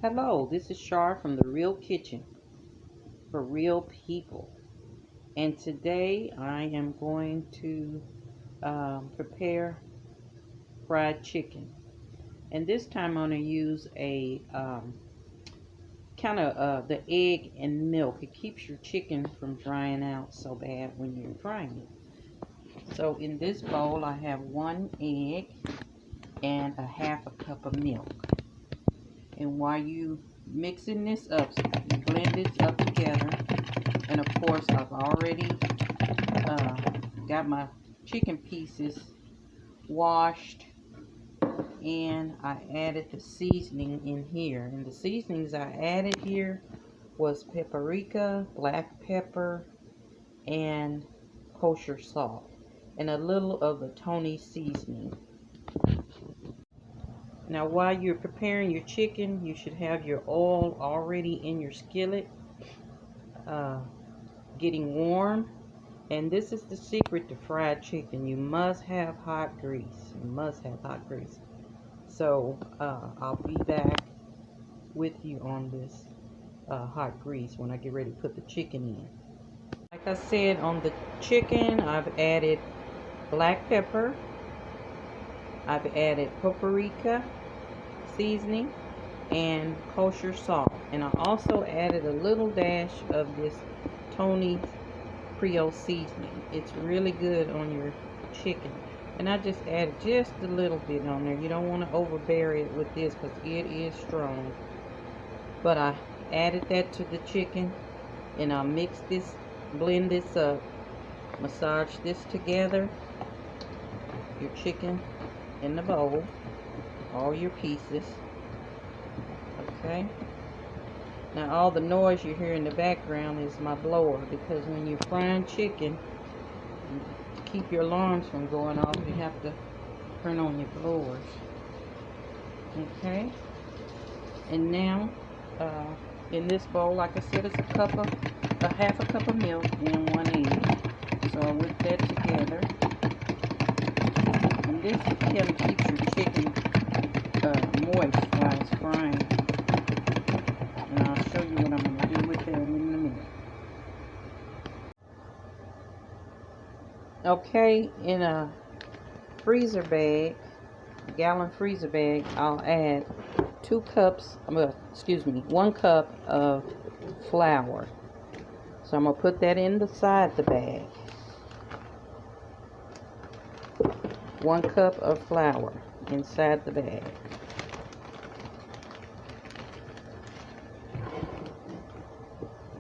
Hello, this is Shar from the Real Kitchen for Real People. And today I am going to prepare fried chicken. And this time I'm going to use a the egg and milk. It keeps your chicken from drying out so bad when you're frying it. So in this bowl I have 1 egg and a half a cup of milk. And while you mixing this up, you blend this up together. And of course, I've already got my chicken pieces washed, and I added the seasoning in here. And the seasonings I added here was paprika, black pepper, and kosher salt, and a little of the Tony seasoning. Now, while you're preparing your chicken, you should have your oil already in your skillet, getting warm. And this is the secret to fried chicken. You must have hot grease. You must have hot grease. So, I'll be back with you on this hot grease when I get ready to put the chicken in. Like I said, on the chicken, I've added black pepper. I've added paprika seasoning and kosher salt, and I also added a little dash of this Tony Creole seasoning. It's really good on your chicken, and I just added just a little bit on there. You don't want to overbear it with this because it is strong, but I added that to the chicken, and I'll mix this, blend this up, massage this together, your chicken in the bowl, all your pieces. Okay, now all the noise you hear in the background is my blower, because when you're frying chicken, to keep your alarms from going off, you have to turn on your blowers. Okay, and now in this bowl, like I said, it's a half a cup of milk and 1 egg. So I'll whip that together, and this kind of keeps your chicken moist while it's frying. And I'll show you what I'm going to do with that in a minute. Okay, in a freezer bag, gallon freezer bag, I'll add 1 cup of flour. So I'm going to put that inside the bag. 1 cup of flour inside the bag.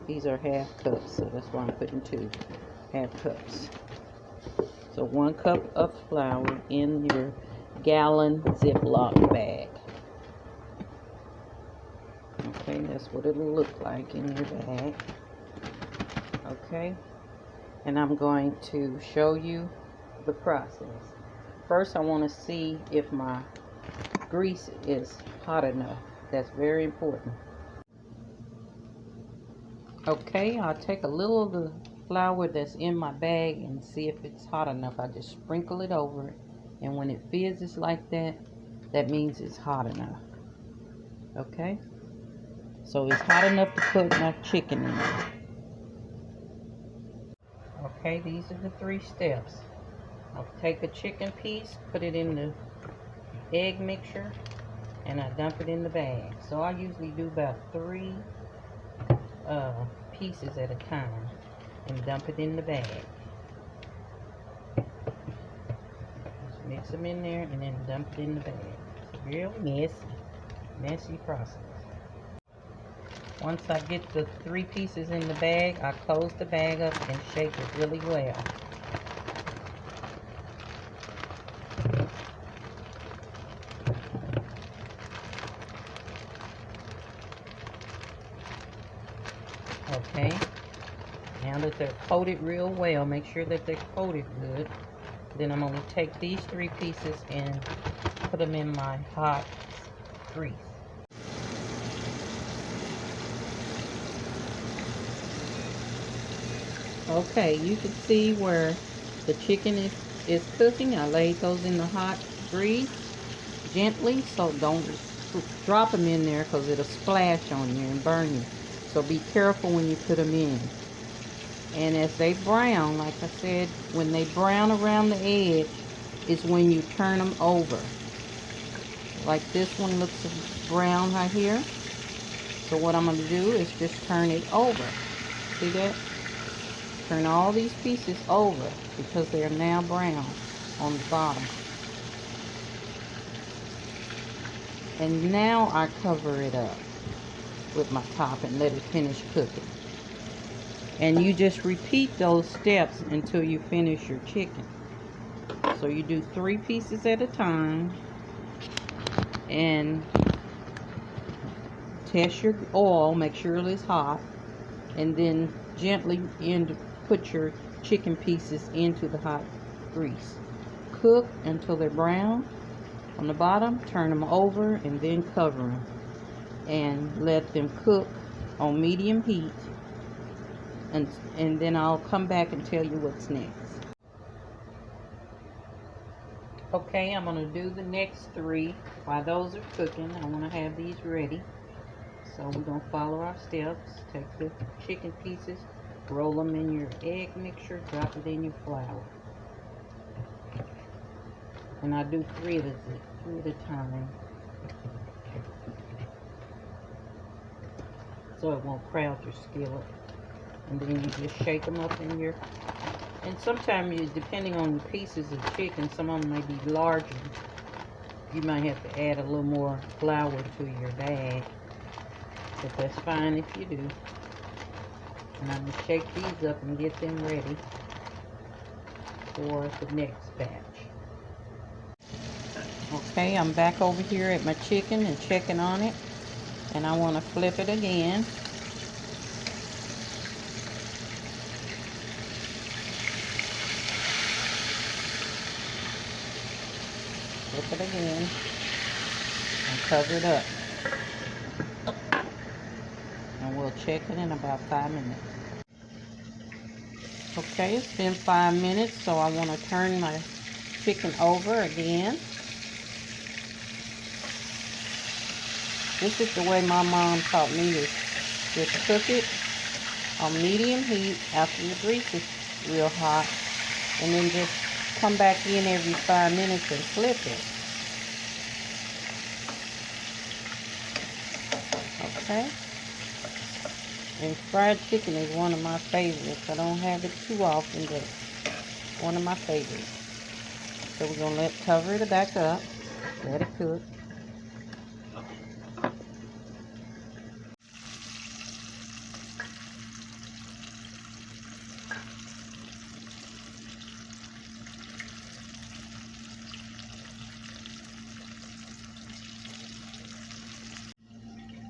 These are half cups, so that's why I'm putting 2 half cups. So 1 cup of flour in your gallon Ziploc bag. Okay, that's what it'll look like in your bag. Okay, and I'm going to show you the process. First, I want to see if my grease is hot enough. That's very important. Okay, I'll take a little of the flour that's in my bag and see if it's hot enough. I just sprinkle it over it, and when it fizzes like that, that means it's hot enough. Okay, so it's hot enough to put my chicken in there. Okay, these are the 3 steps. I'll take a chicken piece, put it in the egg mixture, and I dump it in the bag. So I usually do about 3 pieces at a time and dump it in the bag. Just mix them in there and then dump it in the bag. It's a real messy process. Once I get the 3 pieces in the bag, I close the bag up and shake it really well. Okay, now that they're coated real well, make sure that they're coated good. Then I'm going to take these 3 pieces and put them in my hot grease. Okay, you can see where the chicken is cooking. I laid those in the hot grease gently, so don't drop them in there because it'll splash on you and burn you. So be careful when you put them in. And as they brown, like I said, when they brown around the edge is when you turn them over. Like this one looks brown right here. So what I'm going to do is just turn it over. See that? Turn all these pieces over because they are now brown on the bottom. And now I cover it up with my top and let it finish cooking. And you just repeat those steps until you finish your chicken. So you do 3 pieces at a time and test your oil, make sure it is hot, and then gently put your chicken pieces into the hot grease. Cook until they're brown on the bottom, turn them over, and then cover them and let them cook on medium heat, and then I'll come back and tell you what's next. Okay, I'm going to do the next 3. While those are cooking, I want to have these ready. So we're going to follow our steps. Take the chicken pieces, roll them in your egg mixture, drop it in your flour. And I do 3 at a time, so it won't crowd your skillet. And then you just shake them up in your, and sometimes depending on the pieces of chicken, some of them may be larger. You might have to add a little more flour to your bag, but that's fine if you do. And I'm going to shake these up and get them ready for the next batch. Okay, I'm back over here at my chicken and checking on it, and I want to flip it again. Flip it again and cover it up, and we'll check it in about 5 minutes. Okay, it's been 5 minutes, so I want to turn my chicken over again. This is the way my mom taught me to just cook it on medium heat after the grease is real hot, and then just come back in every 5 minutes and flip it. Okay? And fried chicken is one of my favorites. I don't have it too often, but one of my favorites. So we're going to cover it back up, let it cook.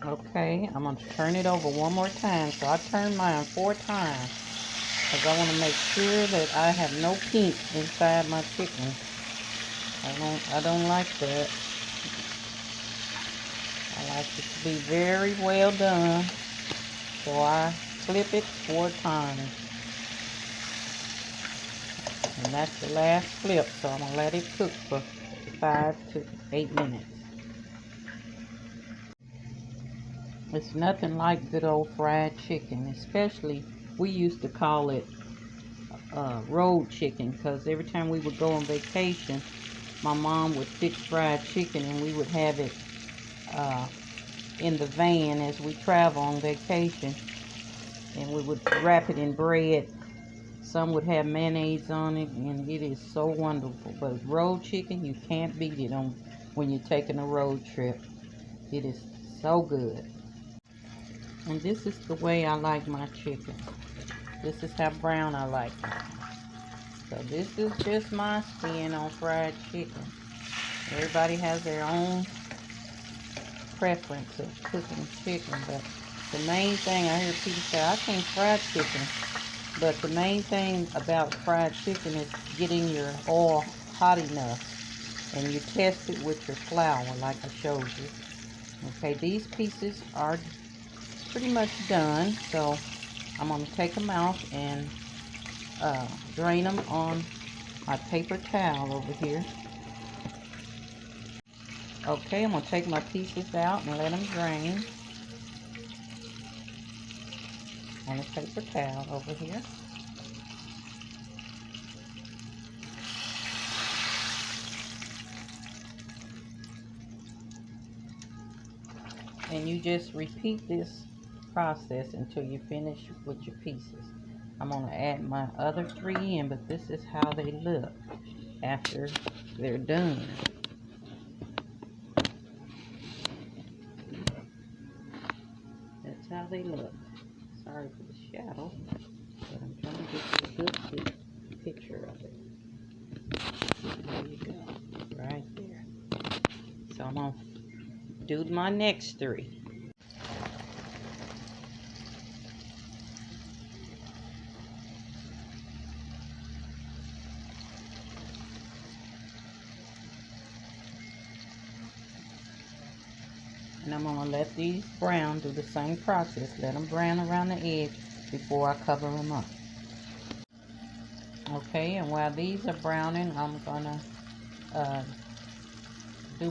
Okay, I'm going to turn it over one more time. So I turned mine 4 times because I want to make sure that I have no pink inside my chicken. I don't like that. I like it to be very well done. So I flip it 4 times. And that's the last flip. So I'm going to let it cook for 5 to 8 minutes. It's nothing like good old fried chicken, especially we used to call it road chicken, because every time we would go on vacation, my mom would fix fried chicken and we would have it in the van as we travel on vacation, and we would wrap it in bread. Some would have mayonnaise on it, and it is so wonderful. But road chicken, you can't beat it on when you're taking a road trip. It is so good. And this is the way I like my chicken. This is how brown I like it. So this is just my spin on fried chicken. Everybody has their own preference of cooking chicken, but the main thing, I hear people say, I can't fry chicken. But the main thing about fried chicken is getting your oil hot enough. And you test it with your flour like I showed you. Okay, these pieces are pretty much done, so I'm going to take them out and drain them on my paper towel over here. Okay, I'm going to take my pieces out and let them drain on a paper towel over here. And you just repeat this process until you finish with your pieces. I'm going to add my other 3 in, but this is how they look after they're done. That's how they look. Sorry for the shadow, but I'm trying to get you a good picture of it. There you go, right there. So I'm going to do my next 3. And I'm going to let these brown, do the same process. Let them brown around the edge before I cover them up. Okay, and while these are browning, I'm going to do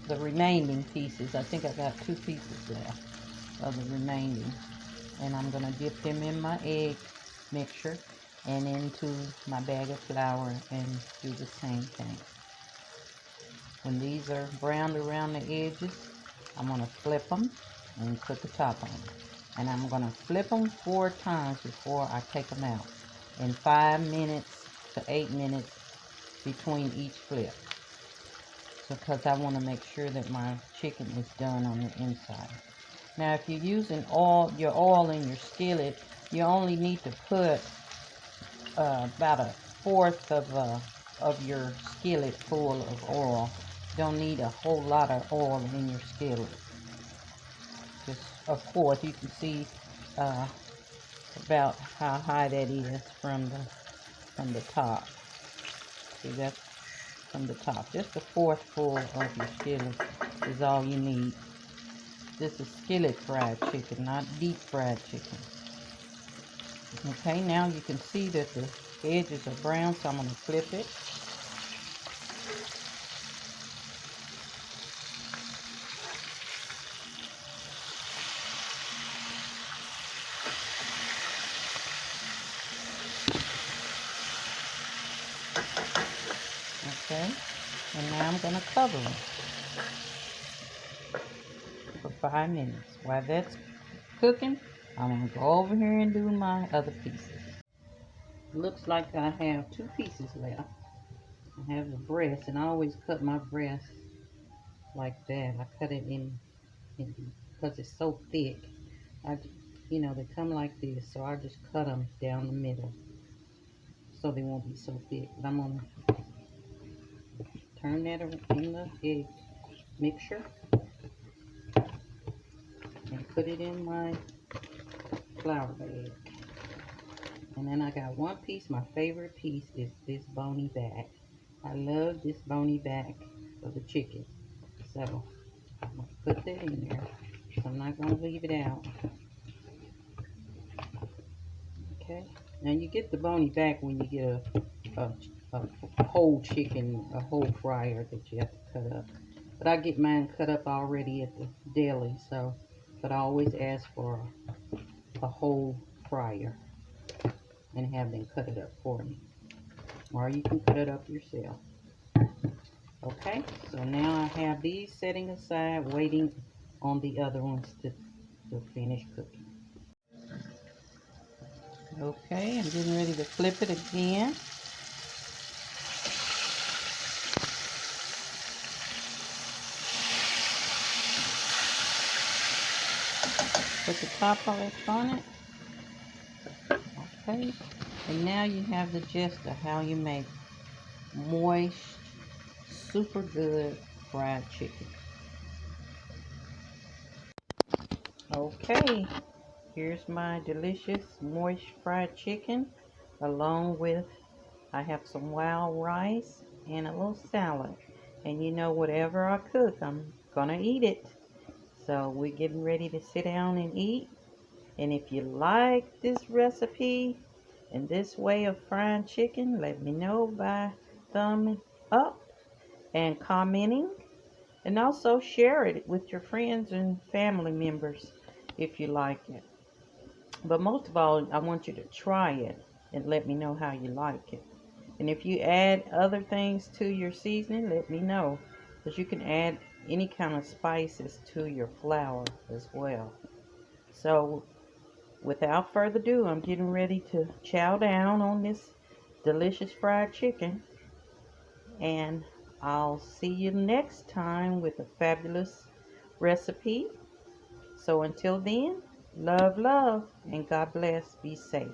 the remaining pieces. I think I got 2 pieces left of the remaining. And I'm going to dip them in my egg mixture and into my bag of flour and do the same thing. When these are browned around the edges, I'm going to flip them and put the top on. And I'm going to flip them 4 times before I take them out. In 5 minutes to 8 minutes between each flip. Because I want to make sure that my chicken is done on the inside. Now if you're using your oil in your skillet, you only need to put about 1/4 of your skillet full of oil. Don't need a whole lot of oil in your skillet. Just 1/4. You can see about how high that is from the top. See, that's from the top. Just 1/4 full of your skillet is all you need. This is skillet fried chicken, not deep fried chicken. Okay, now you can see that the edges are brown, so I'm going to flip it. Okay, and now I'm going to cover them for 5 minutes. While that's cooking, I'm going to go over here and do my other pieces. Looks like I have 2 pieces left. I have the breast, and I always cut my breast like that. I cut it in because it's so thick. They come like this, so I just cut them down the middle so they won't be so thick. But I'm going to turn that in the egg mixture and put it in my flour bag. And then I got 1 piece. My favorite piece is this bony back. I love this bony back of the chicken. So I'm going to put that in there. So I'm not going to leave it out. Okay. Now you get the bony back when you get a whole chicken, a whole fryer that you have to cut up. But I get mine cut up already at the deli, but I always ask for a whole fryer and have them cut it up for me. Or you can cut it up yourself. Okay, so now I have these setting aside, waiting on the other ones to finish cooking. Okay, I'm getting ready to flip it again. Put the top on it. Okay, and now you have the gist of how you make moist, super good fried chicken. Okay, here's my delicious moist fried chicken, along with I have some wild rice and a little salad. And whatever I cook, I'm gonna eat it. So we're getting ready to sit down and eat. And if you like this recipe and this way of frying chicken, let me know by thumb up. and commenting, and also share it with your friends and family members if you like it. But most of all, I want you to try it and let me know how you like it. And if you add other things to your seasoning, let me know, because you can add any kind of spices to your flour as well. So without further ado, I'm getting ready to chow down on this delicious fried chicken, and I'll see you next time with a fabulous recipe. So until then, love, love, and God bless. Be safe.